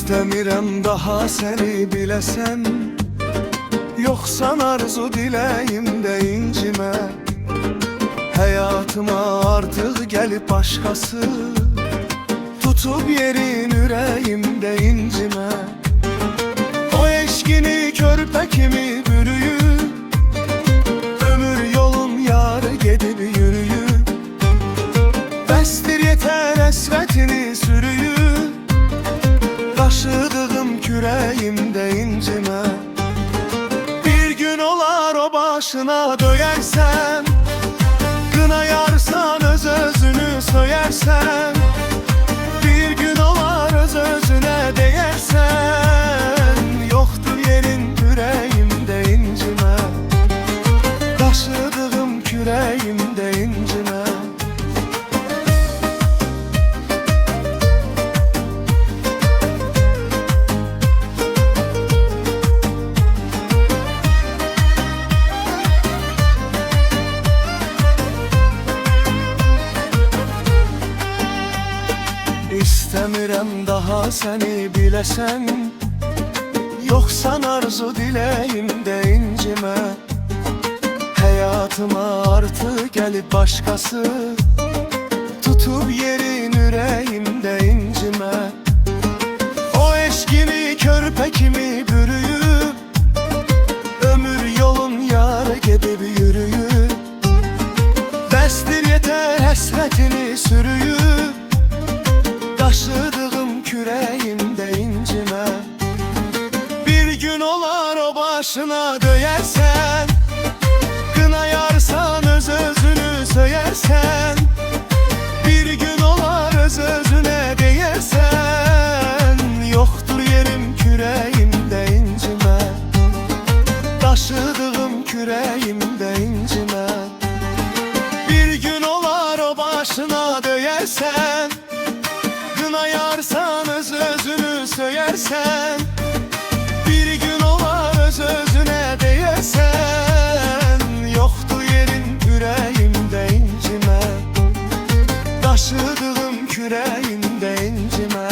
İstəmirəm daha seni bilesen, yoksan arzu diləyimdə incimə. Həyatıma artıq gəlib başqası, tutub yerin ürəyimdə incimə. O eşkini körpə kimi bürüyüb, ömür yolum yarı gedib yürüyüb. Bəsdir yetər əsvətini sürüyüb, daşıdığım kürəyimdə incimə. Bir gün olar o başına döyərsən, qınayarsan öz-özünü söyərsən. Bir gün olar öz-özünə deyərsən, yoxdur yerin ürəyimdə incimə. Daşıdığım kürəyimdə incimə. İstəmirəm daha seni bilesen, yoksan arzu diləyimdə incimə. Həyatıma artıq gəlib başqası, tutub yerin ürəyimdə incimə. O eşkini körpə kimi bürüyüb, ömür yolun yarı gedib yürüyüb. Bəsdir yetər həsrətini sürüyüb, daşıdığım kürəyimdə incimə. Bir gün olar o başına döyərsən, qınayarsan öz-özünü söyərsən. Bir gün olar öz-özünə deyərsən, yoxdur yerim kürəyimdə incimə. Daşıdığım kürəyimdə incimə. Bir gün olar o başına döyərsən, qınayarsan öz-özünü söyərsən. Bir gün olar öz-özünə deyərsən, yoxdur yerin ürəyimdə incimə. Daşıdığım kürəyimdə incimə.